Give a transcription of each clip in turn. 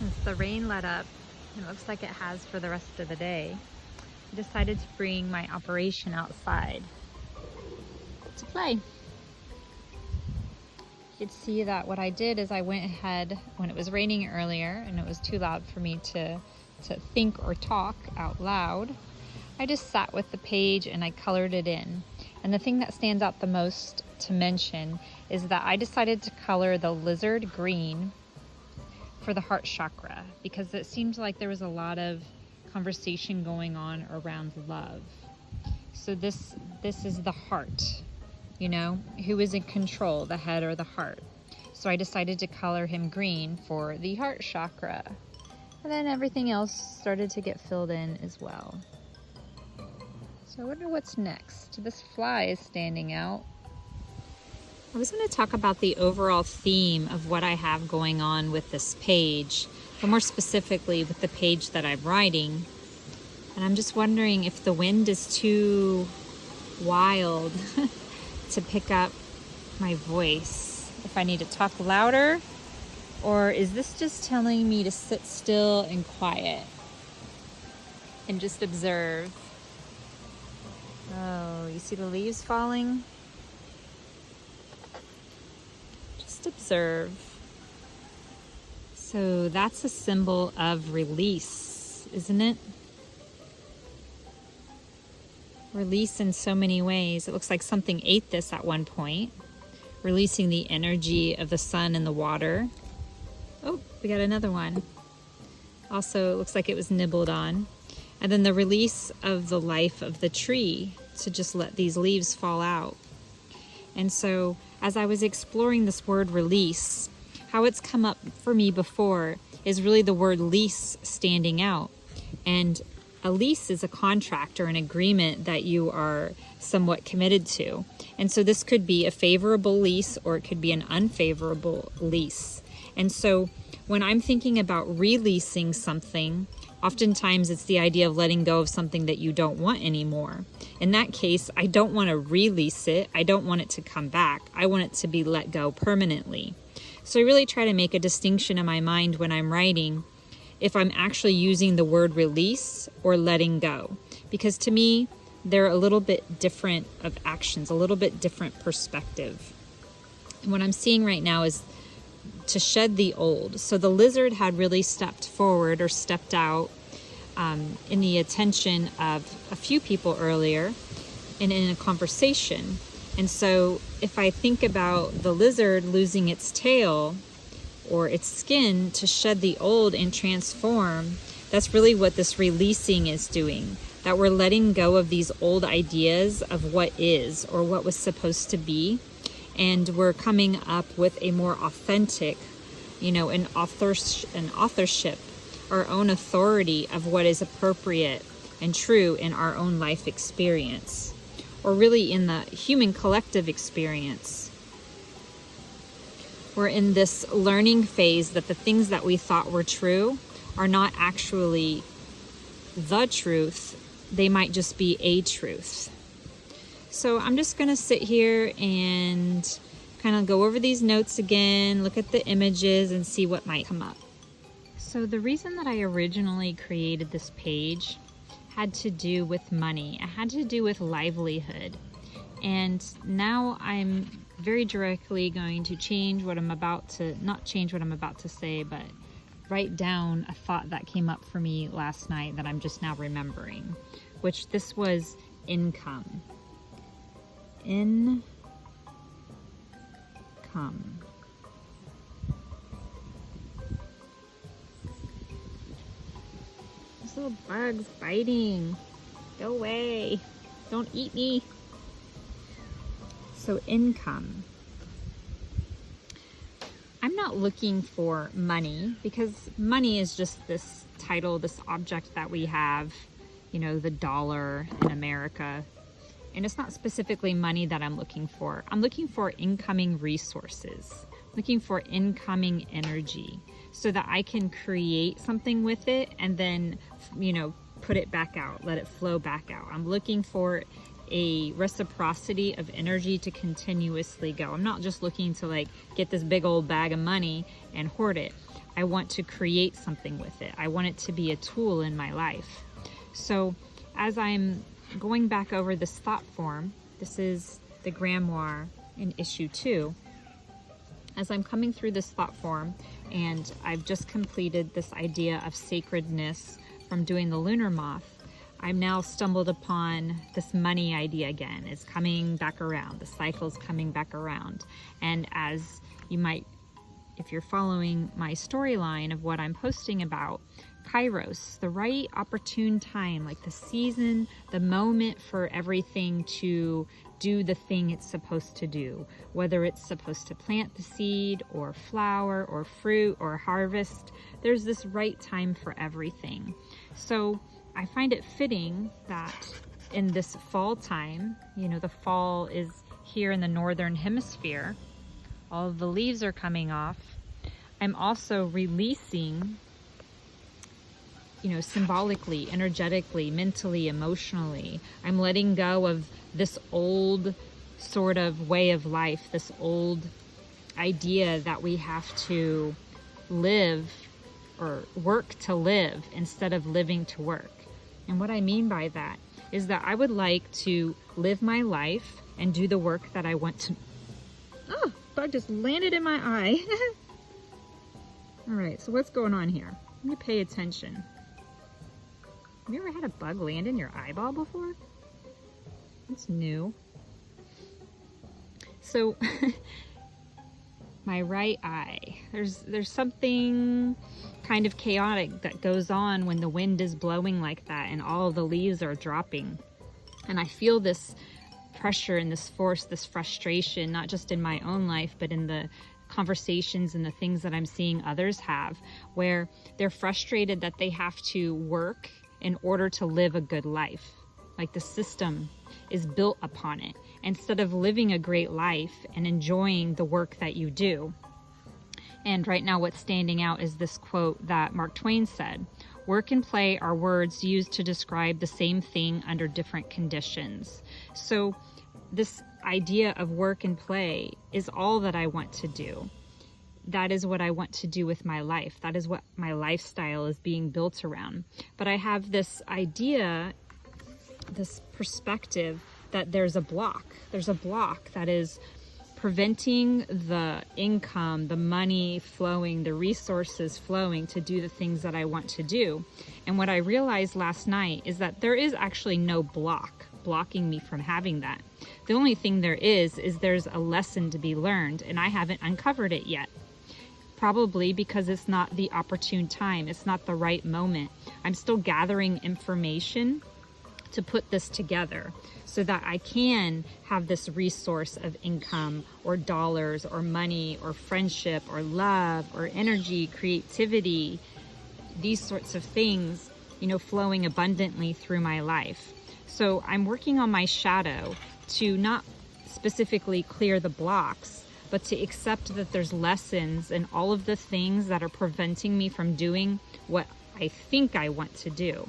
Since the rain let up, it looks like it has for the rest of the day, I decided to bring my operation outside to play. You could see that what I did is I went ahead when it was raining earlier and it was too loud for me to think or talk out loud. I just sat with the page and I colored it in. And the thing that stands out the most to mention is that I decided to color the lizard green for the heart chakra because it seemed like there was a lot of conversation going on around love. So this is the heart, you know, who is in control, the head or the heart. So I decided to color him green for the heart chakra. And then everything else started to get filled in as well. So I wonder what's next. This fly is standing out. I was going to talk about the overall theme of what I have going on with this page, but more specifically with the page that I'm writing. And I'm just wondering if the wind is too wild to pick up my voice, if I need to talk louder, or is this just telling me to sit still and quiet and just observe? Oh, you see the leaves falling? Just observe. So that's a symbol of release, isn't it? Release in so many ways. It looks like something ate this at one point, releasing the energy of the sun and the water. Oh, we got another one. Also, it looks like it was nibbled on. And then the release of the life of the tree to just let these leaves fall out. And so as I was exploring this word release, how it's come up for me before is really the word lease standing out. And a lease is a contract or an agreement that you are somewhat committed to. And so this could be a favorable lease or it could be an unfavorable lease. And so when I'm thinking about releasing something, oftentimes it's the idea of letting go of something that you don't want anymore. In that case, I don't want to release it. I don't want it to come back. I want it to be let go permanently. So I really try to make a distinction in my mind when I'm writing if I'm actually using the word release or letting go. Because to me, they're a little bit different of actions, a little bit different perspective. And what I'm seeing right now is to shed the old. So the lizard had really stepped forward or stepped out in the attention of a few people earlier and in a conversation. And so if I think about the lizard losing its tail or its skin to shed the old and transform, that's really what this releasing is doing. That we're letting go of these old ideas of what is or what was supposed to be. And we're coming up with a more authentic, an authorship, our own authority of what is appropriate and true in our own life experience, or really in the human collective experience. We're in this learning phase that the things that we thought were true are not actually the truth. They might just be a truth. So I'm just going to sit here and kind of go over these notes again, look at the images and see what might come up. So the reason that I originally created this page had to do with money. It had to do with livelihood. And now I'm very directly going to change what I'm about to, not change what I'm about to say, but write down a thought that came up for me last night that I'm just now remembering, which this was income. Income. This little bug's biting. Go away. Don't eat me. So income. I'm not looking for money because money is just this title, this object that we have, the dollar in America. And it's not specifically money that I'm looking for. I'm looking for incoming resources, looking for incoming energy so that I can create something with it and then, put it back out, let it flow back out. I'm looking for a reciprocity of energy to continuously go. I'm not just looking to get this big old bag of money and hoard it. I want to create something with it. I want it to be a tool in my life. So as I'm going back over this thought form, this is the grimoire in issue 2. As I'm coming through this thought form, and I've just completed this idea of sacredness from doing the lunar moth, I'm now stumbled upon this money idea again. It's coming back around. The cycle's coming back around. And as you might, if you're following my storyline of what I'm posting about, Kairos, the right opportune time, like the season, the moment for everything to do the thing it's supposed to do, whether it's supposed to plant the seed or flower or fruit or harvest. There's this right time for everything. So I find it fitting that in this fall time, you know, the fall is here in the northern hemisphere, all of the leaves are coming off. I'm also releasing, you know, symbolically, energetically, mentally, emotionally. I'm letting go of this old sort of way of life, this old idea that we have to live or work to live instead of living to work. And what I mean by that is that I would like to live my life and do the work that I want to. Oh, bug just landed in my eye. All right, so what's going on here? Let me pay attention. Have you ever had a bug land in your eyeball before? That's new. So, my right eye. There's something kind of chaotic that goes on when the wind is blowing like that and all of the leaves are dropping. And I feel this pressure and this force, this frustration, not just in my own life, but in the conversations and the things that I'm seeing others have, where they're frustrated that they have to work in order to live a good life. Like the system is built upon it, instead of living a great life and enjoying the work that you do. And right now what's standing out is this quote that Mark Twain said, "Work and play are words used to describe the same thing under different conditions." So this idea of work and play is all that I want to do. That is what I want to do with my life. That is what my lifestyle is being built around. But I have this idea, this perspective that there's a block. There's a block that is preventing the income, the money flowing, the resources flowing to do the things that I want to do. And what I realized last night is that there is actually no block blocking me from having that. The only thing there is there's a lesson to be learned, and I haven't uncovered it yet. Probably because it's not the opportune time. It's not the right moment. I'm still gathering information to put this together so that I can have this resource of income or dollars or money or friendship or love or energy, creativity, these sorts of things, you know, flowing abundantly through my life. So I'm working on my shadow to not specifically clear the blocks, but to accept that there's lessons in all of the things that are preventing me from doing what I think I want to do.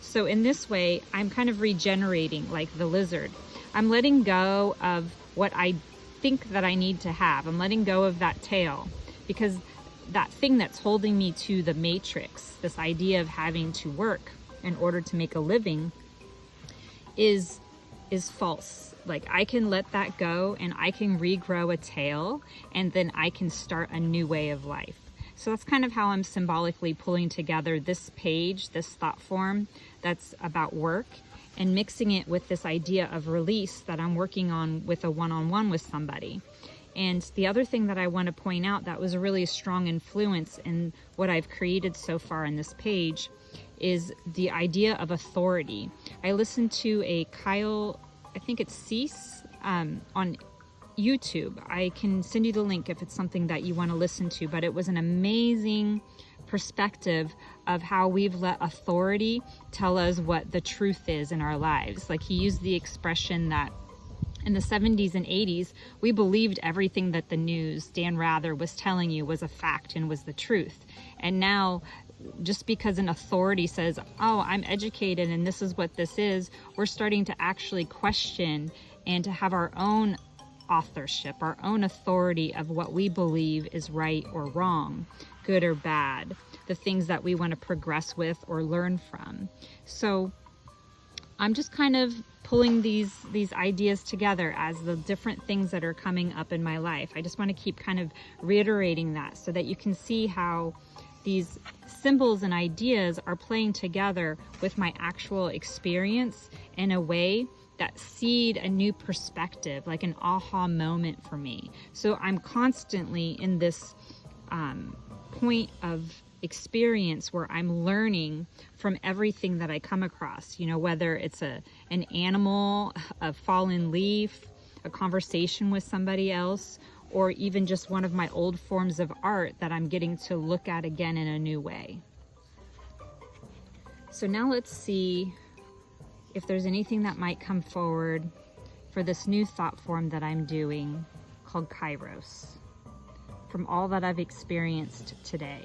So in this way, I'm kind of regenerating like the lizard. I'm letting go of what I think that I need to have. I'm letting go of that tail, because that thing that's holding me to the matrix, this idea of having to work in order to make a living, is false. Like, I can let that go and I can regrow a tail, and then I can start a new way of life. So that's kind of how I'm symbolically pulling together this page, this thought form that's about work, and mixing it with this idea of release that I'm working on with a one-on-one with somebody. And the other thing that I want to point out that was a really strong influence in what I've created so far in this page is the idea of authority. I listened to a Kyle, I think it's Cease, on YouTube. I can send you the link if it's something that you want to listen to, but it was an amazing perspective of how we've let authority tell us what the truth is in our lives. Like, he used the expression that in the 70s and 80s, we believed everything that the news, Dan Rather, was telling you was a fact and was the truth. And now, just because an authority says, oh, I'm educated and this is what this is, we're starting to actually question and to have our own authorship, our own authority of what we believe is right or wrong, good or bad, the things that we want to progress with or learn from. So I'm just kind of pulling these ideas together as the different things that are coming up in my life. I just want to keep kind of reiterating that so that you can see how these symbols and ideas are playing together with my actual experience in a way that seed a new perspective, like an aha moment for me. So I'm constantly in this point of experience where I'm learning from everything that I come across, you know, whether it's an animal, a fallen leaf, a conversation with somebody else, or even just one of my old forms of art that I'm getting to look at again in a new way. So now let's see if there's anything that might come forward for this new thought form that I'm doing called Kairos, from all that I've experienced today.